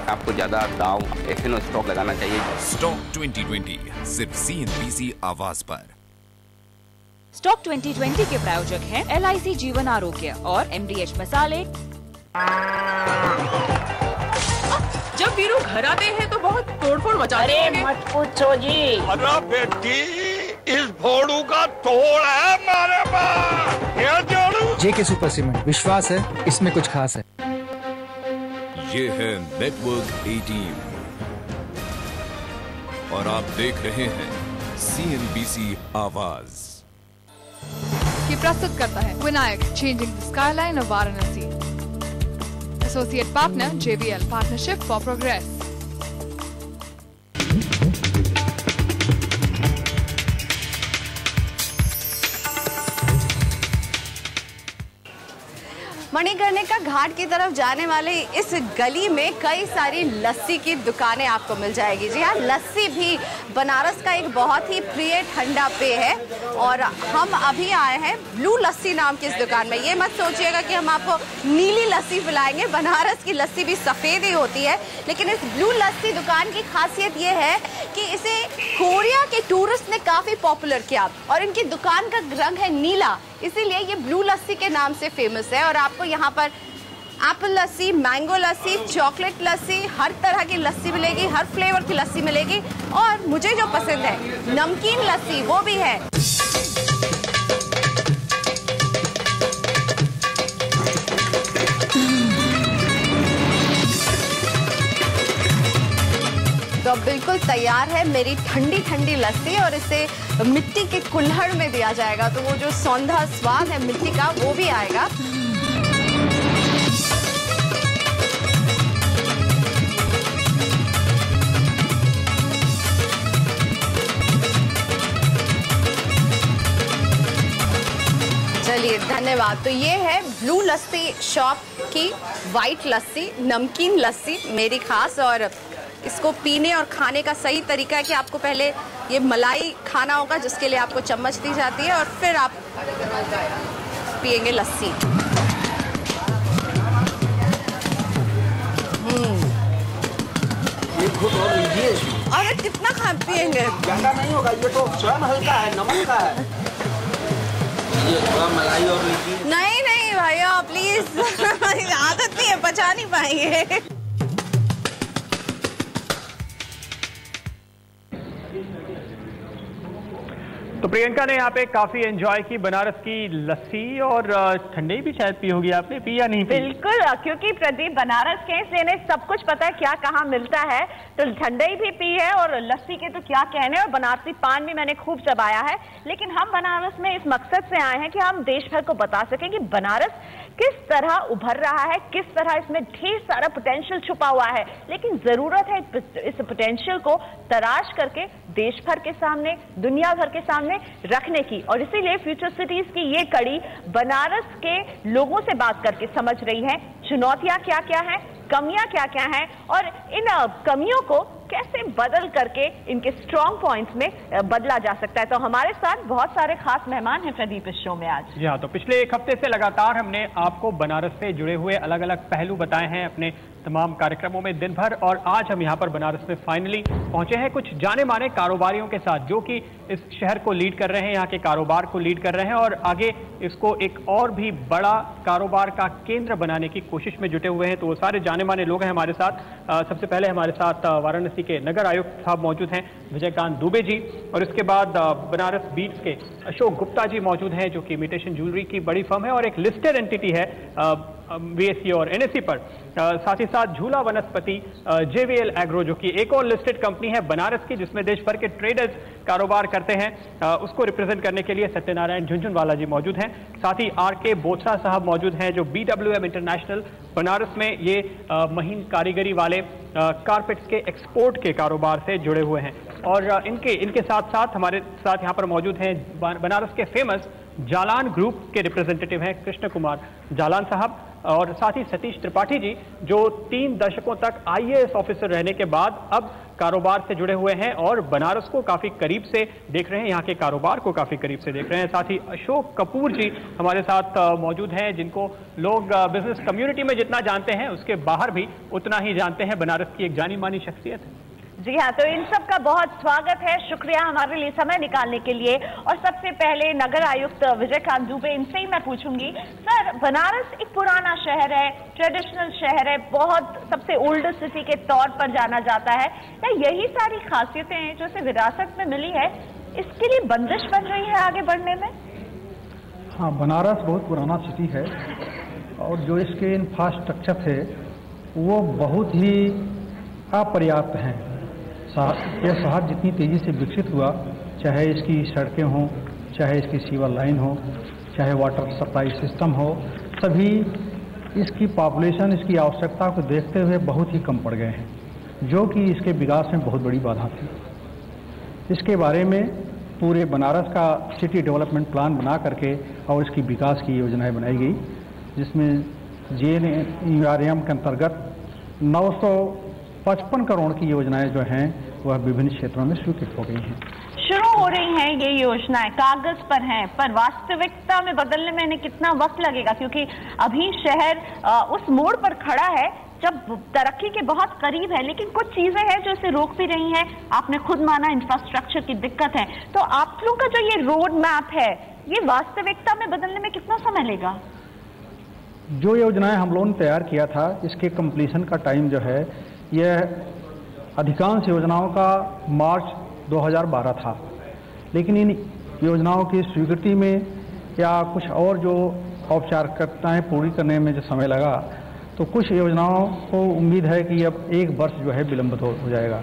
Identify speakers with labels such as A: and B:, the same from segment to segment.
A: आपको ज़्यादा दाव एफएनओ स्टॉक लगाना चाहिए।
B: स्टॉक 2020 सिर्फ CNBC आवाज पर।
C: स्टॉक 2020 के प्रायोजक हैं LIC जीवन आरोग्य और MDH मसाले।
D: जब वीरू घर आते हैं तो बहुत तोड़फोड़ मचाते हैं।
E: मत पूछो जी।
F: अरे बेटी, इस भोड़ू का तोड़ है हमारे पास। ये जोड़ू
G: JK सुपर सीमेंट, विश्वास है इसमें कुछ खास है।
B: ये है नेटवर्क 18 और आप देख रहे हैं CNBC आवाज।
H: ये प्रस्तुत करता है Vinayak, changing the skyline of Varanasi. Associate partner JVL, partnership for progress.
I: Manikarnika Ghat की तरफ जाने वाले इस गली में कई सारी लस्सी की दुकानें आपको मिल जाएगी। जी हाँ, लस्सी भी बनारस का एक बहुत ही प्रिय ठंडा पेय है और हम अभी आए हैं ब्लू लस्सी नाम की इस दुकान में। ये मत सोचिएगा कि हम आपको नीली लस्सी पिलाएंगे, बनारस की लस्सी भी सफ़ेद ही होती है। लेकिन इस ब्लू लस्सी दुकान की खासियत ये है कि इसे कोरिया के टूरिस्ट ने काफ़ी पॉपुलर किया और इनकी दुकान का रंग है नीला, इसीलिए ये ब्लू लस्सी के नाम से फेमस है। और आपको यहाँ पर एप्पल लस्सी, मैंगो लस्सी, चॉकलेट लस्सी, हर तरह की लस्सी मिलेगी, हर फ्लेवर की लस्सी मिलेगी। और मुझे जो पसंद है नमकीन लस्सी, वो भी है। तो अब बिल्कुल तैयार है मेरी ठंडी ठंडी लस्सी और इसे मिट्टी के कुल्हड़ में दिया जाएगा, तो वो जो सौंधा स्वाद है मिट्टी का वो भी आएगा। चलिए, धन्यवाद। तो ये है ब्लू लस्सी शॉप की वाइट लस्सी, नमकीन लस्सी मेरी खास। और इसको पीने और खाने का सही तरीका है कि आपको पहले ये मलाई खाना होगा, जिसके लिए आपको चम्मच दी जाती है, और फिर आप पिएंगे लस्सी।
G: एक घूंट और लीजिए।
I: अरे कितना खा पिएंगे?
G: ज्यादा नहीं होगा, ये तो स्वयं हल्का है, नमक का है। ये थोड़ा मलाई और लीजिए।
I: नहीं नहीं भैया प्लीज आदत नहीं है, पचा नहीं पाएंगे।
J: तो प्रियंका ने यहाँ पे काफी एंजॉय की बनारस की लस्सी, और ठंडी भी शायद पी होगी आपने, पी या नहीं पी?
K: बिल्कुल, क्योंकि प्रदीप बनारस के इसलिए इन्हें सब कुछ पता है क्या कहाँ मिलता है, तो ठंडी भी पी है और लस्सी के तो क्या कहने, और बनारसी पान भी मैंने खूब चबाया है। लेकिन हम बनारस में इस मकसद से आए हैं कि हम देश भर को बता सकें कि बनारस किस तरह उभर रहा है, किस तरह इसमें ढेर सारा पोटेंशियल छुपा हुआ है। लेकिन जरूरत है इस पोटेंशियल को तराश करके देश भर के सामने, दुनिया भर के सामने रखने की, और इसीलिए फ्यूचर सिटीज की ये कड़ी बनारस के लोगों से बात करके समझ रही है चुनौतियां क्या क्या हैं, कमियां क्या क्या हैं, और इन कमियों को कैसे बदल करके इनके स्ट्रॉन्ग पॉइंट्स में बदला जा सकता है। तो हमारे साथ बहुत सारे खास मेहमान हैं प्रदीप इस शो में आज।
J: जी हाँ, तो पिछले एक हफ्ते से लगातार हमने आपको बनारस से जुड़े हुए अलग अलग पहलू बताए हैं अपने तमाम कार्यक्रमों में दिन भर, और आज हम यहाँ पर बनारस में फाइनली पहुंचे हैं कुछ जाने माने कारोबारियों के साथ, जो कि इस शहर को लीड कर रहे हैं, यहाँ के कारोबार को लीड कर रहे हैं और आगे इसको एक और भी बड़ा कारोबार का केंद्र बनाने की कोशिश में जुटे हुए हैं। तो वो सारे जाने माने लोग हैं हमारे साथ। सबसे पहले हमारे साथ वाराणसी के नगर आयुक्त साहब मौजूद हैं, विजयकांत दुबे जी, और इसके बाद बनारस बीट्स के अशोक गुप्ता जी मौजूद हैं, जो कि इमिटेशन ज्वेलरी की बड़ी फर्म है और एक लिस्टेड एंटिटी है BSE और NSE पर। साथ ही साथ झूला वनस्पति JVL एग्रो, जो कि एक और लिस्टेड कंपनी है बनारस की, जिसमें देश भर के ट्रेडर्स कारोबार करते हैं, उसको रिप्रेजेंट करने के लिए सत्यनारायण झुंझुनवाला जी मौजूद हैं। साथ ही RK बोथरा साहब मौजूद हैं, जो BWM इंटरनेशनल बनारस में ये महीन कारीगरी वाले कारपेट्स के एक्सपोर्ट के कारोबार से जुड़े हुए हैं। और इनके साथ साथ हमारे साथ यहाँ पर मौजूद हैं बनारस के फेमस जालान ग्रुप के रिप्रेजेंटेटिव हैं कृष्ण कुमार जालान साहब। और साथ ही सतीश त्रिपाठी जी जो 3 दशकों तक IAS ऑफिसर रहने के बाद अब कारोबार से जुड़े हुए हैं और बनारस को काफी करीब से देख रहे हैं, यहाँ के कारोबार को काफी करीब से देख रहे हैं। साथ ही अशोक कपूर जी हमारे साथ मौजूद हैं, जिनको लोग बिजनेस कम्युनिटी में जितना जानते हैं उसके बाहर भी उतना ही जानते हैं। बनारस की एक जानी मानी शख्सियत है।
K: जी हाँ, तो इन सब का बहुत स्वागत है, शुक्रिया हमारे लिए समय निकालने के लिए। और सबसे पहले नगर आयुक्त विजयकांत दुबे, इनसे ही मैं पूछूंगी, सर बनारस एक पुराना शहर है, ट्रेडिशनल शहर है, बहुत सबसे ओल्ड सिटी के तौर पर जाना जाता है, क्या यही सारी खासियतें हैं जो इसे विरासत में मिली है, इसके लिए बंदिश बन रही है आगे बढ़ने में?
E: हाँ, बनारस बहुत पुराना सिटी है और जो इसके इंफ्रास्ट्रक्चर थे वो बहुत ही अपर्याप्त हैं। यह शहर जितनी तेज़ी से विकसित हुआ, चाहे इसकी सड़कें हों, चाहे इसकी सीवर लाइन हो, चाहे वाटर सप्लाई सिस्टम हो, सभी इसकी पॉपुलेशन, इसकी आवश्यकता को देखते हुए बहुत ही कम पड़ गए हैं, जो कि इसके विकास में बहुत बड़ी बाधा थी। इसके बारे में पूरे बनारस का सिटी डेवलपमेंट प्लान बना करके और इसकी विकास की योजनाएं बनाई गई, जिसमें JNRM के अंतर्गत 955 करोड़ की योजनाएं जो हैं वह विभिन्न क्षेत्रों में स्वीकृत हो गई हैं।
K: शुरू हो रही हैं ये योजनाएं, कागज पर हैं, पर वास्तविकता में बदलने में इन्हें कितना वक्त लगेगा? क्योंकि अभी शहर उस मोड़ पर खड़ा है जब तरक्की के बहुत करीब है, लेकिन कुछ चीजें हैं जो इसे रोक भी रही हैं। आपने खुद माना इंफ्रास्ट्रक्चर की दिक्कत है, तो आप लोगों का जो ये रोड मैप है, ये वास्तविकता में बदलने में कितना समय लेगा?
E: जो योजनाएं हम लोगों ने तैयार किया था, इसके कंप्लीशन का टाइम जो है, यह अधिकांश योजनाओं का मार्च 2012 था, लेकिन इन योजनाओं की स्वीकृति में या कुछ और जो औपचारिकताएं पूरी करने में जो समय लगा, तो कुछ योजनाओं को उम्मीद है कि अब 1 वर्ष जो है विलंबित हो जाएगा।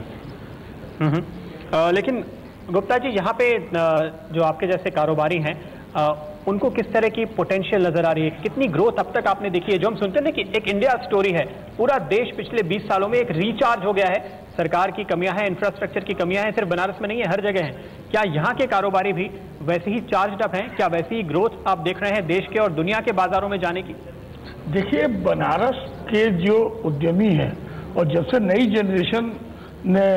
J: लेकिन गुप्ता जी, यहाँ पे जो आपके जैसे कारोबारी हैं, उनको किस तरह की पोटेंशियल नजर आ रही है? कितनी ग्रोथ अब तक आपने देखी है? जो हम सुनते हैं ना कि एक इंडिया स्टोरी है, पूरा देश पिछले 20 सालों में एक रिचार्ज हो गया है। सरकार की कमियां हैं, इंफ्रास्ट्रक्चर की कमियां हैं, सिर्फ बनारस में नहीं है, हर जगह है। क्या यहाँ के कारोबारी भी वैसे ही चार्ज अप हैं? क्या वैसी ही ग्रोथ आप देख रहे हैं देश के और दुनिया के बाजारों में जाने की?
F: देखिए, बनारस के जो उद्यमी हैं और जब से नई जनरेशन ने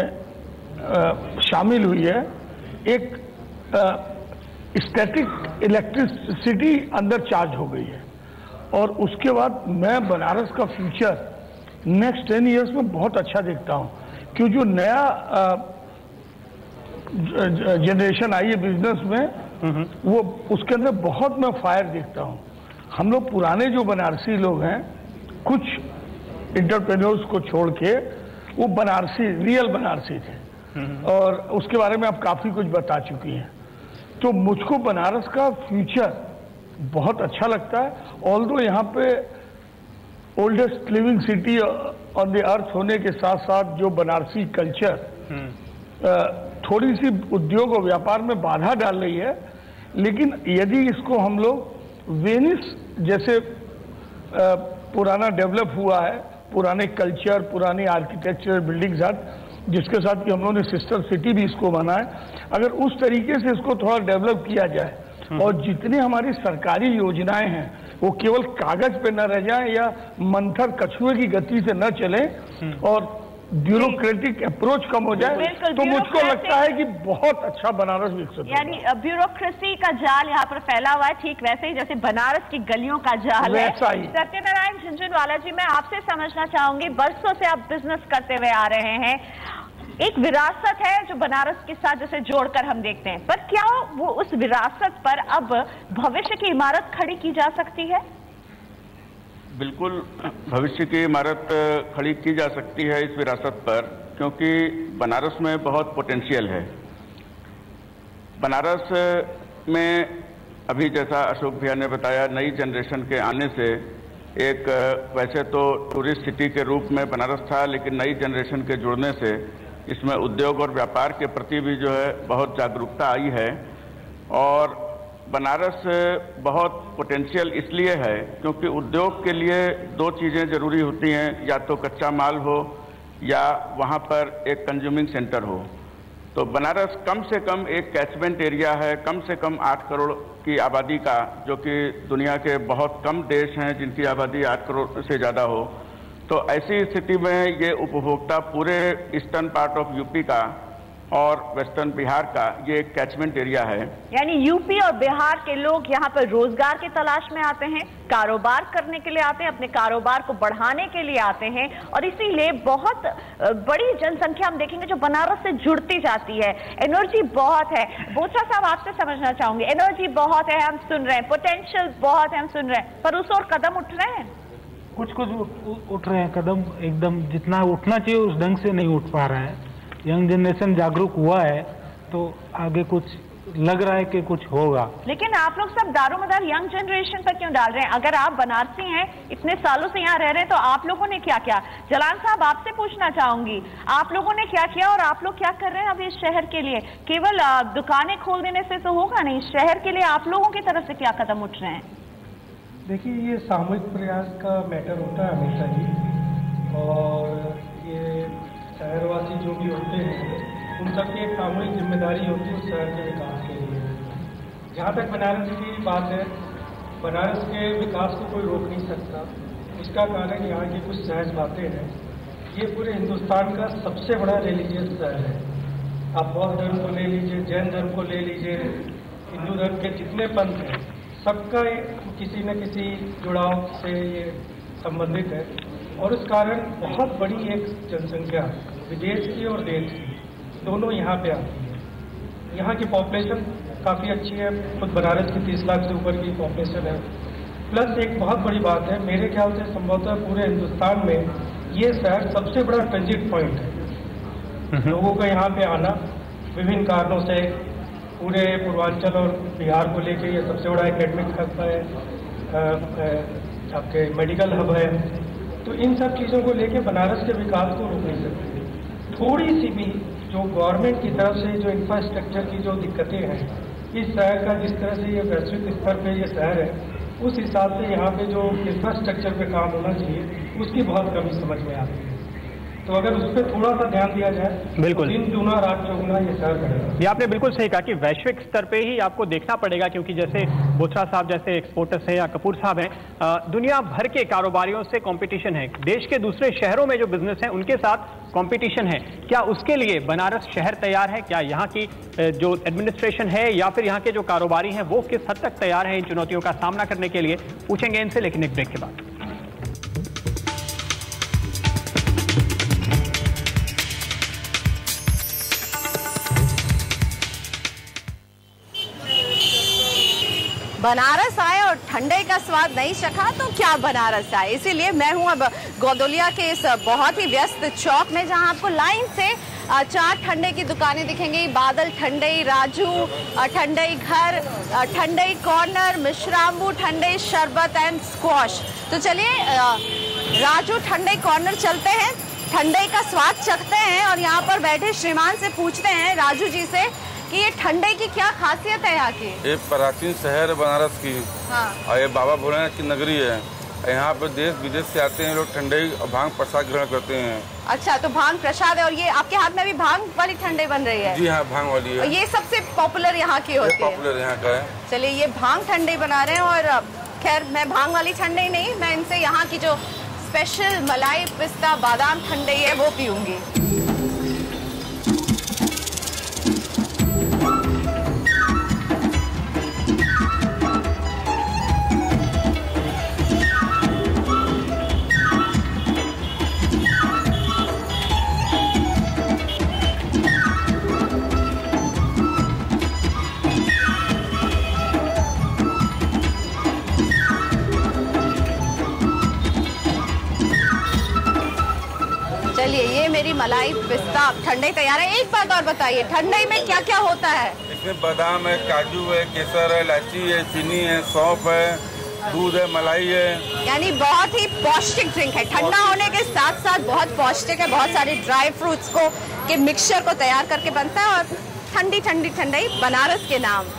F: शामिल हुई है, एक स्टैटिक इलेक्ट्रिसिटी अंदर चार्ज हो गई है। और उसके बाद मैं बनारस का फ्यूचर नेक्स्ट 10 इयर्स में बहुत अच्छा देखता हूँ, क्योंकि जो नया जनरेशन आई है बिजनेस में, वो उसके अंदर बहुत मैं फायर देखता हूँ। हम लोग पुराने जो बनारसी लोग हैं, कुछ इंटरप्रेन्योर्स को छोड़ के, वो बनारसी, रियल बनारसी थे, और उसके बारे में आप काफी कुछ बता चुकी हैं। तो मुझको बनारस का फ्यूचर बहुत अच्छा लगता है। ऑल्दो यहाँ पे oldest living city on the earth होने के साथ साथ जो बनारसी कल्चर थोड़ी सी उद्योग और व्यापार में बाधा डाल रही है, लेकिन यदि इसको हम लोग वेनिस जैसे पुराना डेवलप हुआ है, पुराने कल्चर, पुरानी आर्किटेक्चर, बिल्डिंग्स जिसके साथ कि हम लोगों ने सिस्टर सिटी भी इसको बना है, अगर उस तरीके से इसको थोड़ा डेवलप किया जाए और जितनी हमारी सरकारी योजनाएं हैं वो केवल कागज पे न रह जाएं या मंथर कछुए की गति से न चले और ब्यूरोक्रेटिक अप्रोच कम हो जाए, तो मुझको लगता है कि बहुत अच्छा बनारस विकसित होगा।
K: यानी ब्यूरोक्रेसी का जाल यहाँ पर फैला हुआ है, ठीक वैसे ही जैसे बनारस की गलियों का जाल है। सत्यनारायण झुंझुनवाला जी, मैं आपसे समझना चाहूंगी, बरसों से आप बिजनेस करते हुए आ रहे हैं, एक विरासत है जो बनारस के साथ जैसे जोड़कर हम देखते हैं, पर क्या वो उस विरासत पर अब भविष्य की इमारत खड़ी की जा सकती है?
A: बिल्कुल, भविष्य की इमारत खड़ी की जा सकती है इस विरासत पर, क्योंकि बनारस में बहुत पोटेंशियल है। बनारस में अभी जैसा अशोक भैया ने बताया, नई जनरेशन के आने से एक वैसे तो टूरिस्ट सिटी के रूप में बनारस था, लेकिन नई जनरेशन के जुड़ने से इसमें उद्योग और व्यापार के प्रति भी जो है बहुत जागरूकता आई है। और बनारस बहुत पोटेंशियल इसलिए है क्योंकि उद्योग के लिए 2 चीज़ें जरूरी होती हैं, या तो कच्चा माल हो या वहाँ पर एक कंज्यूमिंग सेंटर हो। तो बनारस कम से कम एक कैचमेंट एरिया है, कम से कम 8 करोड़ की आबादी का, जो कि दुनिया के बहुत कम देश हैं जिनकी आबादी 8 करोड़ से ज़्यादा हो। तो ऐसी स्थिति में ये उपभोक्ता पूरे ईस्टर्न पार्ट ऑफ यूपी का और वेस्टर्न बिहार का ये एक कैचमेंट एरिया है।
K: यानी यूपी और बिहार के लोग यहाँ पर रोजगार की तलाश में आते हैं, कारोबार करने के लिए आते हैं, अपने कारोबार को बढ़ाने के लिए आते हैं, और इसीलिए बहुत बड़ी जनसंख्या हम देखेंगे जो बनारस से जुड़ती जाती है। एनर्जी बहुत है। बोथरा साहब, आपसे समझना चाहूंगे, एनर्जी बहुत है, हम सुन रहे हैं, पोटेंशियल बहुत है, हम सुन रहे हैं, पर उस ओर कदम उठ रहे हैं?
L: कुछ उठ रहे हैं कदम, एकदम जितना उठना चाहिए उस ढंग से नहीं उठ पा रहे हैं। यंग जनरेशन जागरूक हुआ है तो आगे कुछ लग रहा है कि कुछ होगा।
K: लेकिन आप लोग सब दारोमदार यंग जनरेशन पर क्यों डाल रहे हैं? अगर आप बनारसी हैं, इतने सालों से यहाँ रह रहे हैं, तो आप लोगों ने क्या किया? जलान साहब, आपसे पूछना चाहूंगी, आप लोगों ने क्या किया और आप लोग क्या कर रहे हैं अभी इस शहर के लिए? केवल दुकानें खोल देने से तो होगा नहीं, शहर के लिए आप लोगों की तरफ से क्या कदम उठ रहे हैं?
E: देखिए, ये सामूहिक प्रयास का मैटर होता है हमेशा ही, और ये शहरवासी जो भी होते हैं उन सबकी एक सामूहिक जिम्मेदारी होती है उस शहर के विकास के लिए। जहाँ तक बनारस की बात है, बनारस के विकास को कोई रोक नहीं सकता। उसका कारण यहाँ की कुछ सहज बातें हैं। ये पूरे हिंदुस्तान का सबसे बड़ा रिलीजियस शहर है। आप बौद्ध धर्म को ले लीजिए, जैन धर्म को ले लीजिए, हिंदू धर्म के जितने पंथ हैं, सबका किसी न किसी जुड़ाव से ये संबंधित है, और उस कारण बहुत बड़ी एक जनसंख्या विदेश की और देश की दोनों यहाँ पे आती है। यहाँ की पॉपुलेशन काफ़ी अच्छी है, खुद बनारस की 30 लाख से ऊपर की पॉपुलेशन है। प्लस एक बहुत बड़ी बात है, मेरे ख्याल से संभवतः पूरे हिंदुस्तान में ये शहर सबसे बड़ा ट्रांजिट पॉइंट है। लोगों का यहाँ पे आना विभिन्न कारणों से, पूरे पूर्वांचल और बिहार को लेके ये सबसे बड़ा एकेडमिक हब है, आपके मेडिकल हब है। तो इन सब चीज़ों को लेके बनारस के विकास को रोक नहीं सकते। थोड़ी सी भी जो गवर्नमेंट की तरफ से जो इंफ्रास्ट्रक्चर की जो दिक्कतें हैं, इस शहर का जिस तरह से ये वैश्विक स्तर पे ये शहर है, उस हिसाब से यहाँ पे जो इंफ्रास्ट्रक्चर पे काम होना चाहिए उसकी बहुत कमी समझ में आती है। तो अगर उस पर थोड़ा सा ध्यान दिया जाए,
J: बिल्कुल
E: दिन दूना रात चौगुना ये शहर करेगा।
J: ये आपने बिल्कुल सही कहा कि वैश्विक स्तर पे ही आपको देखना पड़ेगा, क्योंकि जैसे बोथरा साहब जैसे एक्सपोर्टर्स हैं या कपूर साहब हैं, दुनिया भर के कारोबारियों से कंपटीशन है, देश के दूसरे शहरों में जो बिजनेस है उनके साथ कंपटीशन है। क्या उसके लिए बनारस शहर तैयार है? क्या यहाँ की जो एडमिनिस्ट्रेशन है या फिर यहाँ के जो कारोबारी हैं वो किस हद तक तैयार है इन चुनौतियों का सामना करने के लिए? पूछेंगे इनसे, लेकिन एक ब्रेक के बाद।
I: बनारस आए और ठंडे का स्वाद नहीं चखा तो क्या बनारस आए। इसीलिए मैं हूं अब गौदोलिया के इस बहुत ही व्यस्त चौक में, जहां आपको लाइन से 4 ठंडे की दुकानें दिखेंगी। बादल ठंडई, राजू ठंडई घर, ठंडई कॉर्नर, मिश्राम्बू ठंडई शरबत एंड स्क्वॉश। तो चलिए राजू ठंडई कॉर्नर चलते हैं, ठंडई का स्वाद चखते हैं और यहाँ पर बैठे श्रीमान से पूछते हैं, राजू जी से, कि ये ठंडई की क्या खासियत है यहाँ की?
M: ये प्राचीन शहर है बनारस की। हाँ। और ये बाबा भोलेनाथ की नगरी है। यहाँ पे देश विदेश से आते हैं लोग, ठंडई और भांग प्रसाद ग्रहण करते हैं।
I: अच्छा, तो भांग प्रसाद है। और ये आपके हाथ में भी भांग वाली ठंडई बन रही है?
M: जी हाँ, भांग वाली है।
I: और ये सबसे पॉपुलर यहाँ की होती है?
M: पॉपुलर यहाँ का है।
I: चलिए, ये भांग ठंडई बना रहे हैं। और खैर, मैं भांग वाली ठंडई नहीं, मैं इनसे यहाँ की जो स्पेशल मलाई पिस्ता बादाम ठंडई है वो पीऊंगी। चलिए, ये मेरी मलाई पिस्ता ठंडई तैयार है। एक बात और बताइए, ठंडई में क्या क्या होता है?
M: इसमें बादाम है, काजू है, केसर है, इलायची है, चीनी है, सौंफ है, दूध है, मलाई है।
I: यानी बहुत ही पौष्टिक ड्रिंक है। ठंडा होने के साथ साथ बहुत पौष्टिक है। बहुत सारे ड्राई फ्रूट्स को के मिक्सचर को तैयार करके बनता है, और ठंडी ठंडी ठंडई बनारस के नाम।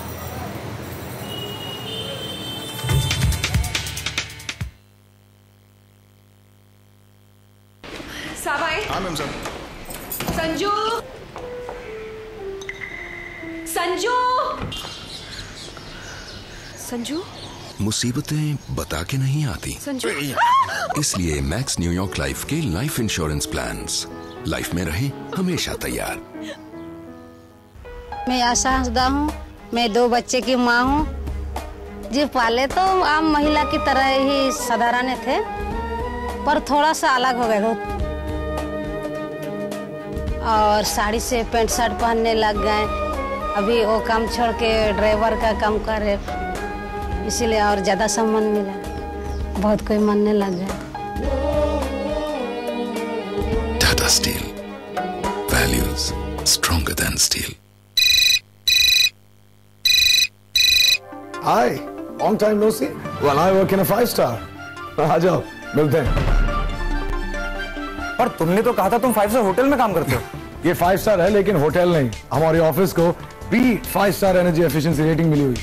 D: साहब आए?
B: हाँ मैम साहब।
D: संजू,
N: संजू, संजू,
O: मुसीबतें बता के नहीं आती
N: संजू।
O: इसलिए मैक्स न्यूयॉर्क लाइफ के लाइफ इंश्योरेंस प्लान्स लाइफ में रहे हमेशा तैयार।
P: मैं आशा हंसदा हूँ, मैं 2 बच्चे की माँ हूँ। जी पहले तो आम महिला की तरह ही साधारण थे, पर थोड़ा सा अलग हो गए और साड़ी से पैंट शर्ट पहनने लग गए। अभी वो काम छोड़ के ड्राइवर का काम कर रहे, इसीलिए और ज्यादा सम्मान मिला, बहुत कोई मानने लग गया।
O: Tata steel, values stronger than steel.
Q: Hi, long time no see. Well, I work in a 5-star. आ जाओ, मिलते हैं।
R: पर तुमने तो कहा था तुम 5-स्टार होटल में काम करते हो।
Q: ये 5 स्टार है लेकिन होटल नहीं। हमारे ऑफिस को भी 5 स्टार एनर्जी एफिशिएंसी रेटिंग मिली हुई।